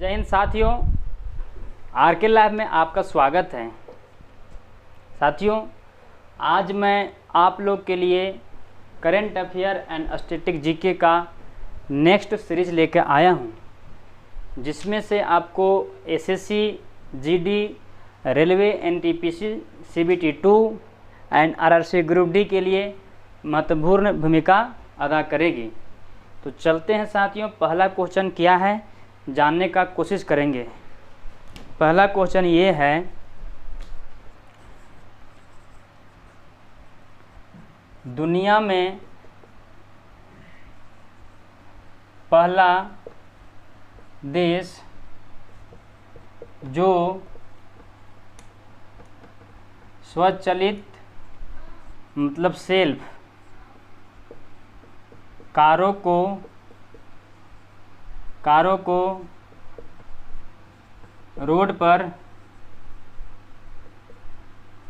जय हिंद साथियों, आर के लैब में आपका स्वागत है। साथियों, आज मैं आप लोग के लिए current affair and static GK का नेक्स्ट सीरीज लेकर आया हूं, जिसमें से आपको SSC, GD, railway, NTPC, CBT 2 and RRC group D के लिए महत्वपूर्ण भूमिका अदा करेगी। तो चलते हैं साथियों, पहला क्वेश्चन क्या है जानने का कोशिश करेंगे। पहला क्वेश्चन ये है, दुनिया में पहला देश जो स्वचालित मतलब सेल्फ कारों को रोड पर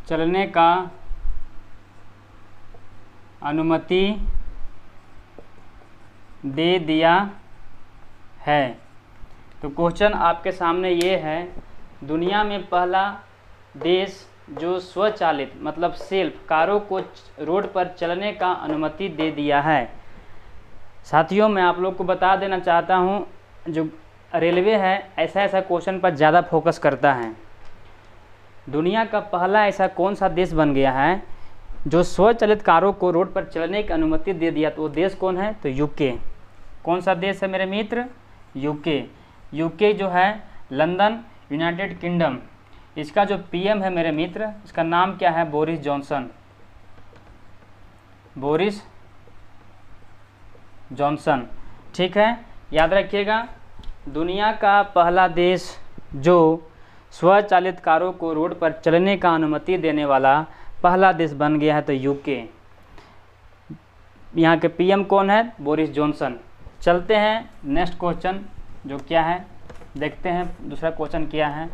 चलने का अनुमति दे दिया है। तो क्वेश्चन आपके सामने ये है, दुनिया में पहला देश जो स्वचालित मतलब सेल्फ कारों को रोड पर चलने का अनुमति दे दिया है। साथियों, मैं आप लोग को बता देना चाहता हूँ, जो रेलवे है ऐसा क्वेश्चन पर ज़्यादा फोकस करता है। दुनिया का पहला ऐसा कौन सा देश बन गया है जो स्वचालित कारों को रोड पर चलने की अनुमति दे दिया? तो वो देश कौन है? तो यूके। कौन सा देश है मेरे मित्र? यूके। यूके जो है लंदन, यूनाइटेड किंगडम। इसका जो पीएम है मेरे मित्र, इसका नाम क्या है? Boris Johnson. बोरिस जॉनसन, ठीक है, याद रखिएगा। दुनिया का पहला देश जो स्वचालित कारों को रोड पर चलने का अनुमति देने वाला पहला देश बन गया है, तो यूके। यहाँ के पीएम कौन है? Boris Johnson. चलते हैं नेक्स्ट क्वेश्चन जो क्या है, देखते हैं दूसरा क्वेश्चन क्या है।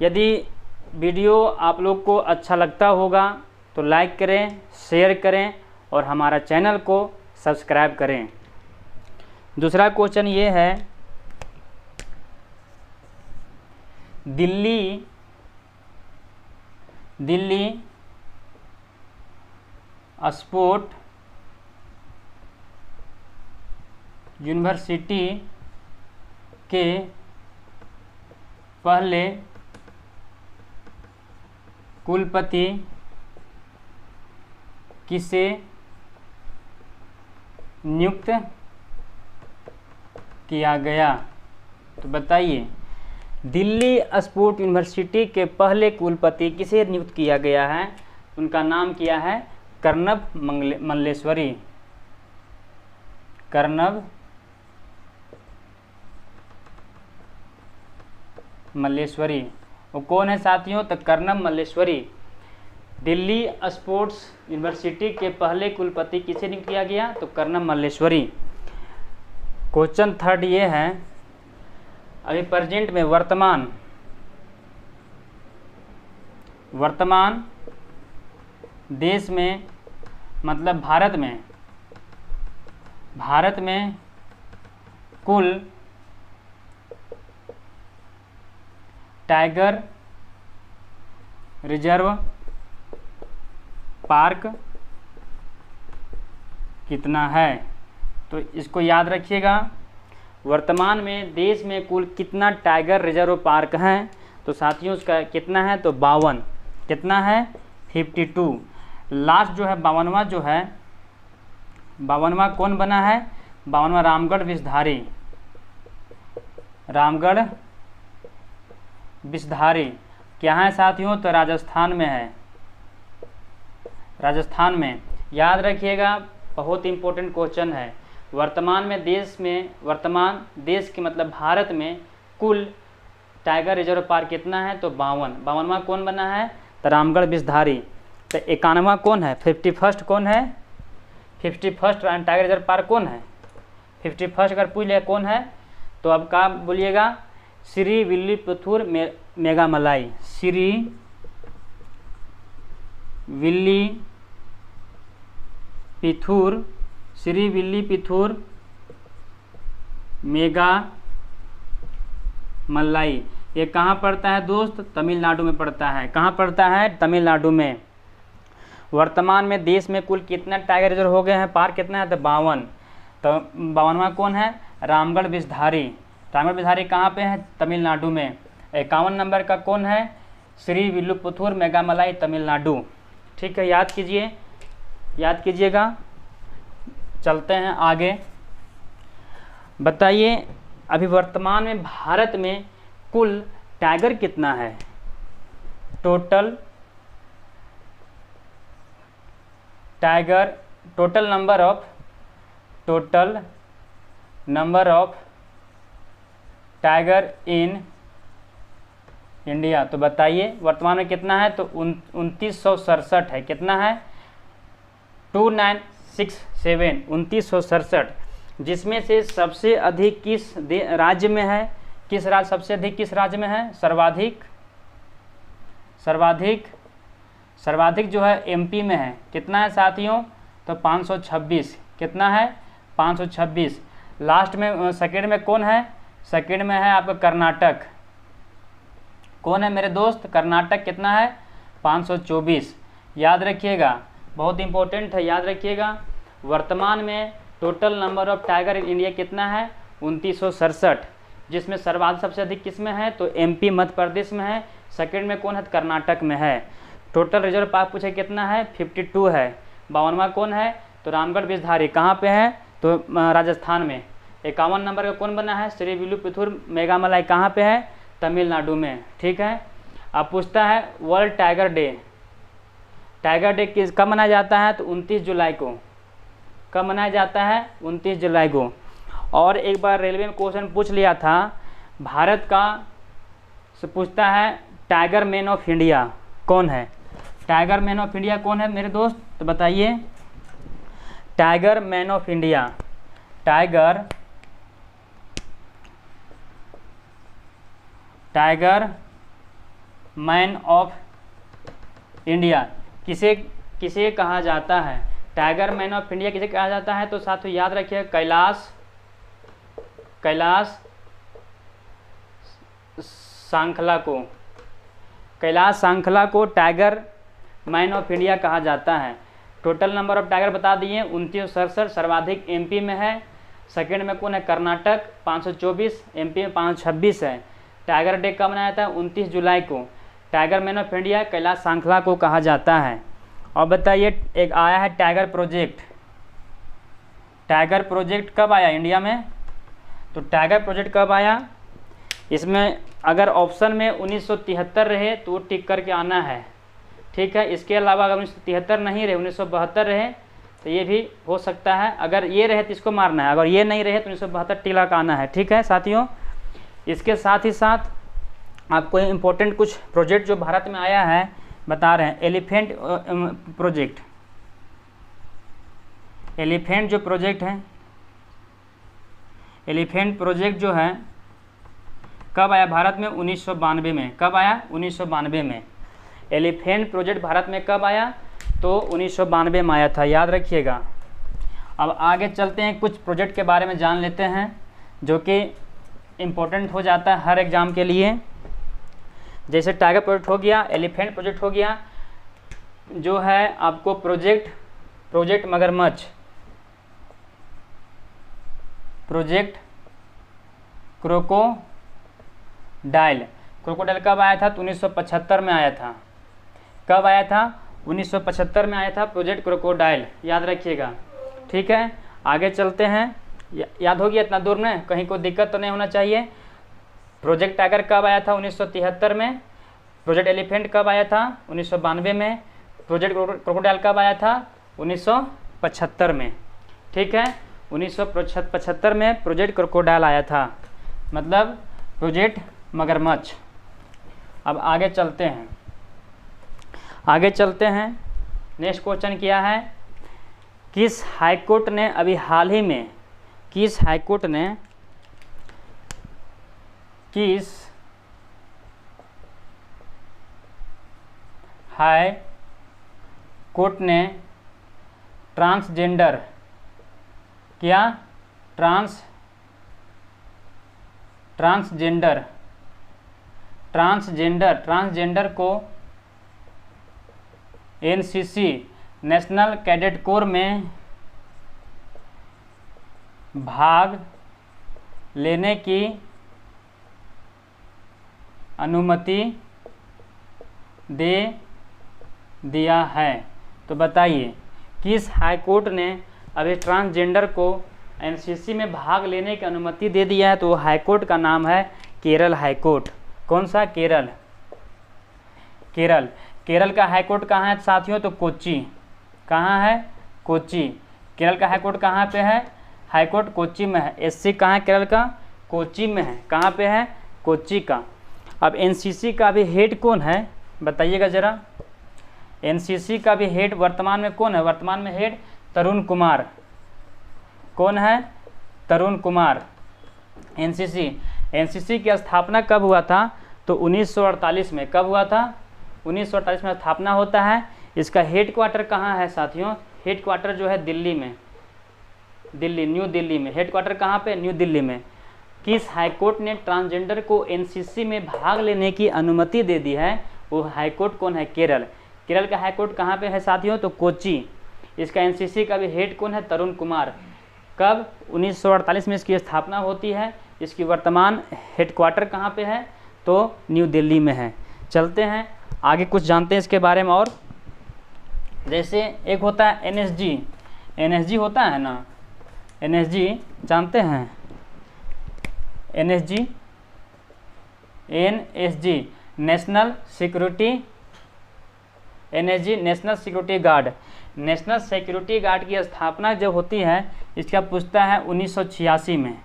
यदि वीडियो आप लोग को अच्छा लगता होगा तो लाइक करें, शेयर करें और हमारा चैनल को सब्सक्राइब करें। दूसरा क्वेश्चन ये है, दिल्ली स्पोर्ट यूनिवर्सिटी के पहले कुलपति किसे नियुक्त किया गया? तो बताइए, दिल्ली स्पोर्ट यूनिवर्सिटी के पहले कुलपति किसे नियुक्त किया गया है? उनका नाम क्या है? कर्णव मल्लेश्वरी। कर्णव मल्लेश्वरी। वो कौन है साथियों? तो कर्णव मल्लेश्वरी। दिल्ली स्पोर्ट्स यूनिवर्सिटी के पहले कुलपति किसे नियुक्त किया गया? तो कर्णव मल्लेश्वरी। क्वेश्चन थर्ड ये है, अभी प्रेजेंट में वर्तमान देश में मतलब भारत में कुल टाइगर रिजर्व पार्क कितना है? तो इसको याद रखिएगा, वर्तमान में देश में कुल कितना टाइगर रिजर्व पार्क हैं? तो साथियों उसका कितना है? तो 52। कितना है? 52। लास्ट जो है 52वां जो है, 52वां कौन बना है? 52वां रामगढ़ विषधारी। रामगढ़ विषधारी क्या है साथियों? तो राजस्थान में है। राजस्थान में, याद रखिएगा, बहुत इंपॉर्टेंट क्वेश्चन है। वर्तमान देश के मतलब भारत में कुल टाइगर रिजर्व पार्क कितना है? तो 52। 52वां कौन बना है? तो रामगढ़ विषधारी। तो 51वां कौन है? 51st कौन है? 51st टाइगर रिजर्व पार्क कौन है? 51st अगर पूछ लिया कौन है तो अब क्या बोलिएगा? श्री विल्लीपुथूर मेघामलाई। श्री विल्लीपुथूर मेगा मलाई, ये कहाँ पड़ता है दोस्त? तमिलनाडु में पड़ता है। कहाँ पड़ता है? तमिलनाडु में। वर्तमान में देश में कुल कितना टाइगर रिजर्व हो गए हैं? पार्क कितना है? तो 52। तो 52वां कौन है? रामगढ़ विषधारी। रामगढ़ विषधारी कहाँ पे है? तमिलनाडु में। 51 नंबर का कौन है? श्री विल्लुपुथुर मेघामलाई, तमिलनाडु। ठीक है, याद कीजिए, याद कीजिएगा। चलते हैं आगे। बताइए अभी वर्तमान में भारत में कुल टाइगर कितना है? Total tiger, total number of tiger in India. तो बताइए वर्तमान में कितना है? तो 2967 है। कितना है? 2967, 2967। जिसमें से सबसे अधिक किस राज्य में है? किस राज्य सबसे अधिक किस राज्य में है? सर्वाधिक जो है एमपी में है। कितना है साथियों? तो 526। कितना है? 526। लास्ट में सेकेंड में कौन है? सेकेंड में है आपका कर्नाटक। कौन है मेरे दोस्त? कर्नाटक। कितना है? 524। याद रखिएगा, बहुत इंपॉर्टेंट है, याद रखिएगा। वर्तमान में total number of tiger in India कितना है? 2967। जिसमें सर्वाधिक सबसे अधिक किस में है? तो एमपी मध्य प्रदेश में है। सेकेंड में कौन है? कर्नाटक में है। टोटल रिजर्व पार्क पूछे कितना है? 52 है। 52वां कौन है? तो रामगढ़ विषधारी। कहाँ पे है? तो राजस्थान में। 51 नंबर का कौन बना है? श्री विल्लुपुथुर मेघामलाई। कहाँ पे है? तमिलनाडु में। ठीक है। अब पूछता है world tiger day. Tiger day किस कब मनाया जाता है? तो 29 जुलाई को। कब मनाया जाता है? 29 जुलाई को। और एक बार रेलवे में क्वेश्चन पूछ लिया था, भारत का से पूछता है टाइगर मैन ऑफ इंडिया कौन है? टाइगर मैन ऑफ इंडिया कौन है मेरे दोस्त? तो बताइए tiger man of India. Tiger man of India किसे किसे कहा जाता है? टाइगर मैन ऑफ इंडिया किसे कहा जाता है? तो साथियों याद रखिए कैलाश सांखला को। कैलाश सांखला को टाइगर मैन ऑफ इंडिया कहा जाता है। टोटल नंबर ऑफ टाइगर बता दिए 2967। सर्वाधिक एमपी में है। सेकेंड में कौन है? कर्नाटक 524। एमपी में 526 है। टाइगर डे कब मनाया था? 29 जुलाई को। Tiger man of India Kailash Sankhla को कहा जाता है। और बताइए एक आया है टाइगर प्रोजेक्ट। टाइगर प्रोजेक्ट कब आया इंडिया में? तो टाइगर प्रोजेक्ट कब आया? इसमें अगर ऑप्शन में 1973 रहे तो टिक करके आना है। ठीक है। इसके अलावा अगर 1973 नहीं रहे, 1972 रहे तो ये भी हो सकता है। अगर ये रहे तो इसको मारना है, अगर ये नहीं रहे तो 1972 टिक का आना है। ठीक है साथियों। इसके साथ ही साथ आपको इम्पोर्टेंट कुछ प्रोजेक्ट जो भारत में आया है बता रहे हैं। Elephant project. एलिफेंट जो प्रोजेक्ट है, एलिफेंट प्रोजेक्ट जो है कब आया भारत में? 1992 में। कब आया? 1992 में। एलिफेंट प्रोजेक्ट भारत में कब आया? तो 1992 में आया था, याद रखिएगा। अब आगे चलते हैं, कुछ प्रोजेक्ट के बारे में जान लेते हैं जो कि इम्पोर्टेंट हो जाता है हर एग्ज़ाम के लिए। जैसे टाइगर प्रोजेक्ट हो गया, एलिफेंट प्रोजेक्ट हो गया, जो है आपको प्रोजेक्ट मगरमच्छ, प्रोजेक्ट क्रोकोडाइल। क्रोकोडाइल कब आया था? तो 1975 में आया था। कब आया था? 1975 में आया था प्रोजेक्ट क्रोकोडाइल, याद रखिएगा। ठीक है। आगे चलते हैं। याद हो गया इतना दूर में? कहीं कोई दिक्कत तो नहीं होना चाहिए। प्रोजेक्ट टाइगर कब आया था? 1973 में। प्रोजेक्ट एलिफेंट कब आया था? 1992 में। प्रोजेक्ट क्रोकोडाइल कब आया था? 1975 में। ठीक है। 1975 में प्रोजेक्ट क्रोकोडाइल आया था, मतलब प्रोजेक्ट मगरमच्छ। अब आगे चलते हैं, नेक्स्ट क्वेश्चन क्या है? किस हाईकोर्ट ने अभी हाल ही में किस हाईकोर्ट ने ट्रांसजेंडर ट्रांसजेंडर को एनसीसी नेशनल कैडेट कोर में भाग लेने की अनुमति दे दिया है। तो बताइए किस हाईकोर्ट ने अभी ट्रांसजेंडर को एनसीसी में भाग लेने की अनुमति दे दिया है? तो हाईकोर्ट का नाम है केरल हाईकोर्ट। कौन सा? केरल का हाईकोर्ट कहाँ है साथियों? तो कोच्चि। कहाँ है? कोच्चि। केरल का हाईकोर्ट कहाँ पे है? हाईकोर्ट कोच्चि में है। एससी कहाँ है केरल का? कोच्चि में है। कहाँ पे है? कोच्चि का। अब एनसीसी का भी हेड कौन है बताइएगा ज़रा। एनसीसी का भी हेड वर्तमान में कौन है? वर्तमान में हेड तरुण कुमार। कौन है? तरुण कुमार। एनसीसी की स्थापना कब हुआ था? तो 1948 में। कब हुआ था? 1948 में स्थापना होता है। इसका हेड क्वार्टर कहाँ है साथियों? हेड क्वार्टर जो है दिल्ली में, न्यू दिल्ली में। हेड क्वार्टर कहाँ पे? न्यू दिल्ली में। किस हाईकोर्ट ने ट्रांसजेंडर को एनसीसी में भाग लेने की अनुमति दे दी है? वो हाईकोर्ट कौन है? केरल का हाईकोर्ट कहाँ पे है साथियों? तो कोच्चि। इसका एनसीसी का भी हेड कौन है? तरुण कुमार। कब? 1948 में इसकी स्थापना होती है। इसकी वर्तमान हेडक्वार्टर कहाँ पे है? तो न्यू दिल्ली में है। चलते हैं आगे, कुछ जानते हैं इसके बारे में। और जैसे एक होता है एनएसजी होता है ना, एनएसजी जानते हैं? NSG national security guard. National security guard की स्थापना जब होती है, इसका पूछता है 1986 में।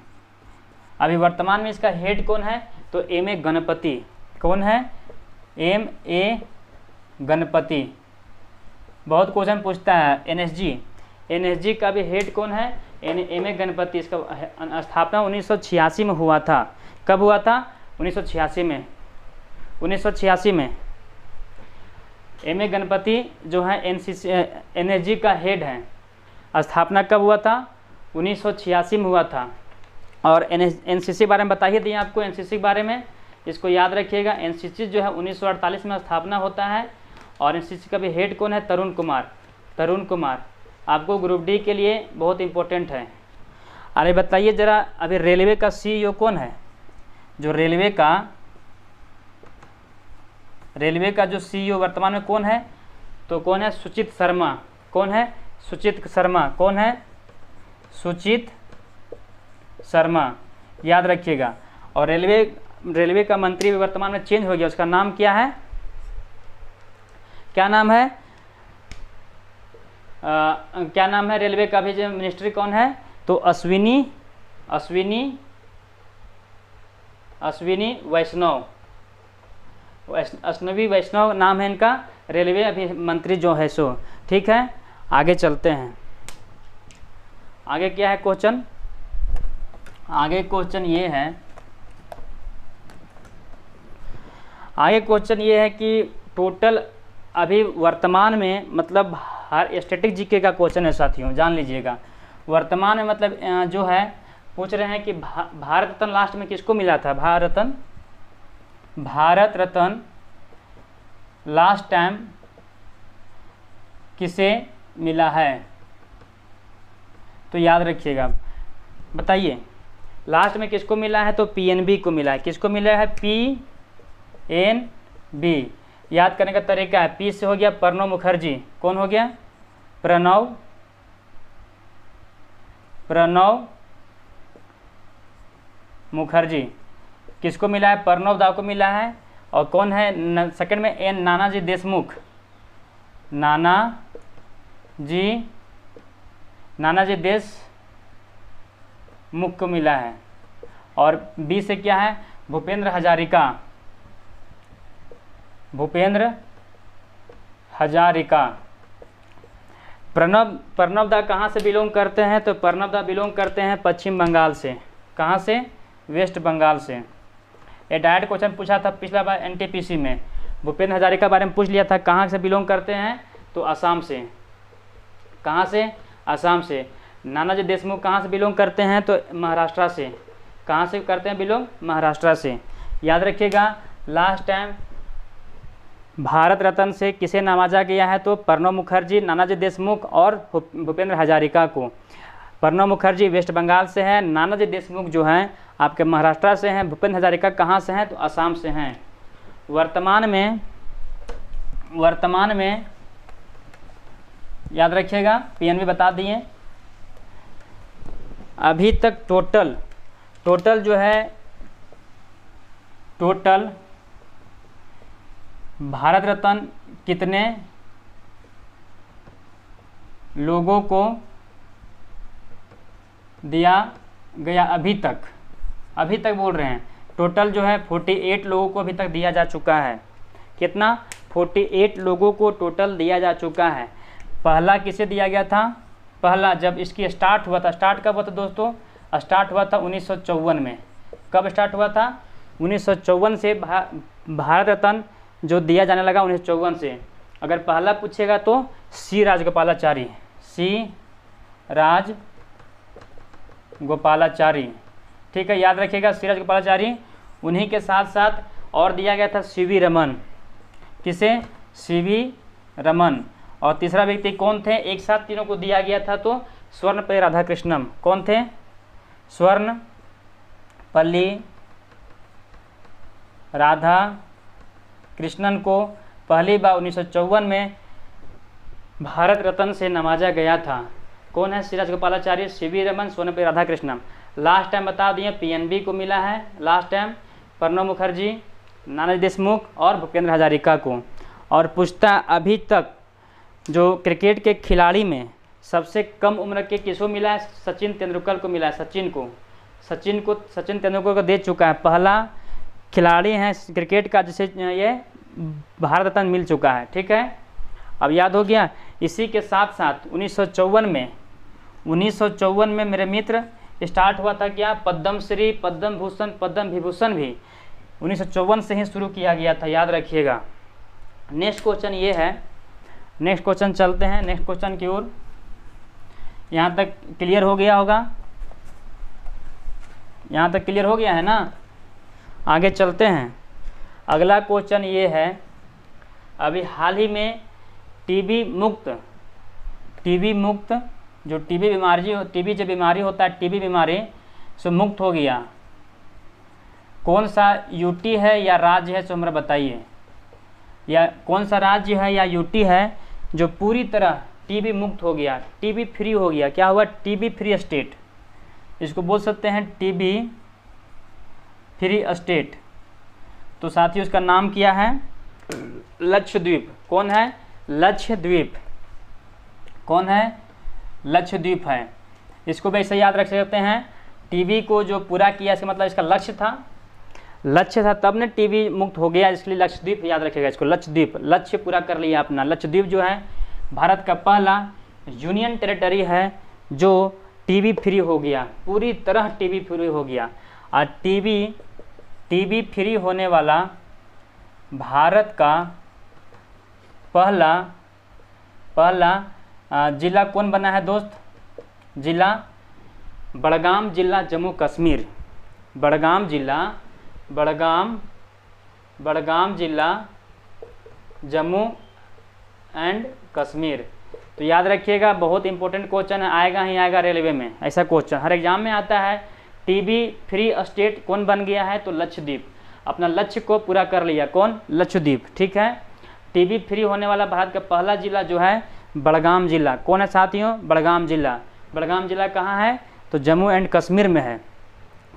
अभी वर्तमान में इसका हेड कौन है? तो एम ए गणपति। कौन है? एम.ए. गणपति। बहुत क्वेश्चन पूछता है। एनएसजी का भी हेड कौन है? एम.ए. गणपति। इसका स्थापना 1986 में हुआ था। कब हुआ था? 1986 में। एम.ए. गणपति जो है एनएसजी का हेड है। स्थापना कब हुआ था? 1986 में हुआ था। और एनसीसी बारे में बता ही दिए आपको। एनसीसी के बारे में इसको याद रखिएगा। एनसीसी जो है 1948 में स्थापना होता है। और एनसीसी का भी हेड कौन है? तरुण कुमार। आपको ग्रुप डी के लिए बहुत इंपॉर्टेंट है। अरे बताइए ज़रा, अभी रेलवे का सीईओ कौन है? जो रेलवे का जो सीईओ वर्तमान में कौन है? तो कौन है? सुचित शर्मा। कौन है? सुचित शर्मा। याद रखिएगा। और रेलवे का मंत्री भी वर्तमान में चेंज हो गया। उसका नाम क्या है? क्या नाम है रेलवे का भी जो मिनिस्ट्री कौन है? तो अश्विनी वैष्णव नाम है इनका। रेलवे अभी मंत्री जो है सो। ठीक है, आगे चलते हैं। आगे क्या है क्वेश्चन? आगे क्वेश्चन ये है कि टोटल अभी वर्तमान में, मतलब हर स्टैटिक जीके का क्वेश्चन है साथियों, जान लीजिएगा। वर्तमान में मतलब जो है पूछ रहे हैं कि भारत रत्न लास्ट में किसको मिला था? भारत रत्न लास्ट टाइम किसे मिला है? तो याद रखिएगा। बताइए लास्ट में किसको मिला है? तो पीएनबी को मिला है। किसको मिला है? पीएनबी। याद करने का तरीका है, पी से हो गया प्रणव मुखर्जी। कौन हो गया? प्रणव मुखर्जी। किसको मिला है? प्रणव दा को मिला है। और कौन है सेकंड में? एन नानाजी देशमुख। नानाजी देशमुख को मिला है। और बी से क्या है? भूपेंद्र हजारिका। प्रणव दा कहाँ से बिलोंग करते हैं? तो प्रणव दा बिलोंग करते हैं पश्चिम बंगाल से। कहाँ से? वेस्ट बंगाल से। ये डायरेक्ट क्वेश्चन पूछा था पिछला बार एनटीपीसी में। भूपेंद्र हजारिका के बारे में पूछ लिया था, कहाँ से बिलोंग करते हैं? तो असम से। कहाँ से? असम से। नानाजी देशमुख कहाँ से बिलोंग करते हैं? तो महाराष्ट्र से। कहाँ से करते हैं बिलोंग? महाराष्ट्र से। याद रखिएगा, लास्ट टाइम भारत रत्न से किसे नवाजा गया है? तो प्रणब मुखर्जी, नानाजी देशमुख और भूपेंद्र हजारिका को। प्रणब मुखर्जी वेस्ट बंगाल से है, नानाजी देशमुख जो हैं आपके महाराष्ट्र से हैं, भूपेंद्र हजारिका कहाँ से हैं? तो असम से हैं। वर्तमान में याद रखिएगा, पीएनबी बता दिए। अभी तक टोटल जो है, टोटल भारत रत्न कितने लोगों को दिया गया? अभी तक बोल रहे हैं, टोटल जो है 48 लोगों को अभी तक दिया जा चुका है। कितना? 48 लोगों को टोटल दिया जा चुका है। पहला किसे दिया गया था? पहला जब इसकी स्टार्ट हुआ था, स्टार्ट कब हुआ था दोस्तों? स्टार्ट हुआ था 1954 में। कब स्टार्ट हुआ था? 1954 से भारत रत्न जो दिया जाने लगा 1954 से। अगर पहला पूछेगा तो सी राजगोपालाचारी, सी राजगोपालाचारी, ठीक है, याद रखिएगा, सी राजगोपालाचारी। उन्हीं के साथ साथ और दिया गया था सीवी रमन। किसे? सीवी रमन। और तीसरा व्यक्ति कौन थे? एक साथ तीनों को दिया गया था, तो स्वर्णपल्ली राधाकृष्णन। कौन थे? स्वर्णपल्ली राधा कृष्णन को पहली बार 1954 में भारत रत्न से नवाजा गया था। कौन है? सी राजगोपालाचारी, सीवी रमन, स्वर्णपल्ली राधाकृष्णन। लास्ट टाइम बता दिए पीएनबी को मिला है, लास्ट टाइम प्रणब मुखर्जी, नानाजी देशमुख और भूपेंद्र हजारिका को। और पूछता अभी तक जो क्रिकेट के खिलाड़ी में सबसे कम उम्र के किसको मिला है? सचिन तेंदुलकर को मिला है। सचिन तेंदुलकर को दे चुका है। पहला खिलाड़ी हैं क्रिकेट का जिसे ये भारत रत्न मिल चुका है, ठीक है। अब याद हो गया। इसी के साथ साथ 1954 में मेरे मित्र स्टार्ट हुआ था क्या? पद्मश्री, पद्म भूषण, पद्म विभूषण भी 1954 से ही शुरू किया गया था, याद रखिएगा। नेक्स्ट क्वेश्चन ये है, नेक्स्ट क्वेश्चन चलते हैं नेक्स्ट क्वेश्चन की ओर। यहाँ तक क्लियर हो गया होगा? यहाँ तक क्लियर हो गया है ना? आगे चलते हैं। अगला क्वेश्चन ये है, अभी हाल ही में टीबी मुक्त जो टीबी जो बीमारी होता है, टीबी बीमारी से मुक्त हो गया, कौन सा यूटी है या राज्य है? सो हमरा बताइए, या कौन सा राज्य है या यूटी है जो पूरी तरह टीबी मुक्त हो गया, टीबी फ्री हो गया? क्या हुआ? टीबी फ्री स्टेट, इसको बोल सकते हैं टीबी फ्री स्टेट। तो साथियों इसका नाम क्या है? लक्षद्वीप। कौन है? लक्षद्वीप। कौन है? लक्षद्वीप है। इसको भी ऐसे याद रख सकते हैं, टीबी को जो पूरा किया इसका मतलब इसका लक्ष्य था तब ने टीबी मुक्त हो गया, इसलिए लक्षद्वीप याद रखिएगा इसको। लक्षद्वीप, लक्ष्य पूरा कर लिया अपना। लक्षद्वीप जो है भारत का पहला यूनियन टेरिटरी है जो टीबी फ्री हो गया, पूरी तरह टीबी फ्री हो गया। और टीबी फ्री होने वाला भारत का पहला जिला कौन बना है दोस्त? जिला बड़गाम जिला, जम्मू कश्मीर। बड़गाम जिला जम्मू एंड कश्मीर। तो याद रखिएगा, बहुत इंपॉर्टेंट क्वेश्चन है, आएगा ही आएगा रेलवे में, ऐसा क्वेश्चन हर एग्जाम में आता है। टीबी फ्री स्टेट कौन बन गया है? तो लक्षद्वीप। अपना लक्ष्य को पूरा कर लिया, कौन? लक्षद्वीप, ठीक है। टीबी फ्री होने वाला भारत का पहला जिला जो है बड़गाम जिला। कौन है साथियों? बड़गाम जिला। बड़गाम जिला कहाँ है? तो जम्मू एंड कश्मीर में है,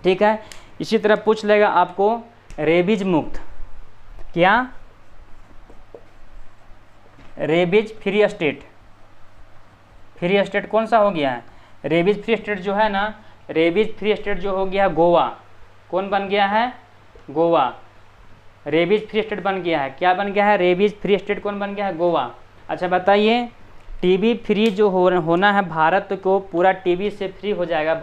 ठीक है। इसी तरह पूछ लेगा आपको रेबीज मुक्त, क्या? Rabies free state. Free state कौन सा हो गया है? रेबीज फ्री स्टेट जो है ना, रेबीज फ्री स्टेट जो हो गया गोवा। कौन बन गया है? गोवा। रेबीज फ्री स्टेट बन गया है। क्या बन गया है? रेबीज फ्री स्टेट कौन बन गया है? गोवा। अच्छा बताइए, टीबी फ्री जो होना है, भारत को पूरा टीबी से फ्री हो जाएगा।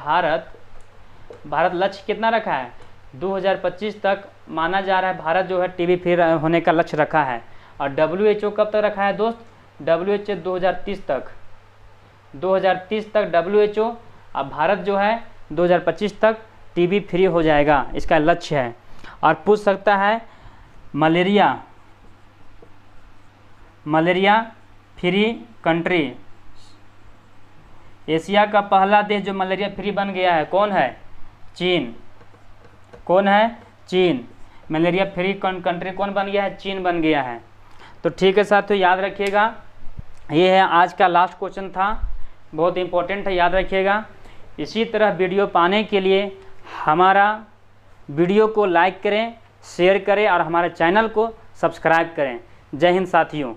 भारत लक्ष्य कितना रखा है? 2025 तक माना जा रहा है भारत जो है टीबी फ्री होने का लक्ष्य रखा है। और WHO कब तक रखा है दोस्त? WHO 2030 तक। 2030 तक WHO। अब भारत जो है 2025 तक टीबी फ्री हो जाएगा, इसका लक्ष्य है। और पूछ सकता है मलेरिया फ्री कंट्री, एशिया का पहला देश जो मलेरिया फ्री बन गया है कौन है? चीन। कौन है? चीन। मलेरिया फ्री कंट्री कौन बन गया है? चीन बन गया है। तो ठीक है साथियों, याद रखिएगा, ये है आज का लास्ट क्वेश्चन था, बहुत इंपॉर्टेंट है, याद रखिएगा। इसी तरह वीडियो पाने के लिए हमारा वीडियो को लाइक करें, शेयर करें और हमारे चैनल को सब्सक्राइब करें। जय हिंद साथियों।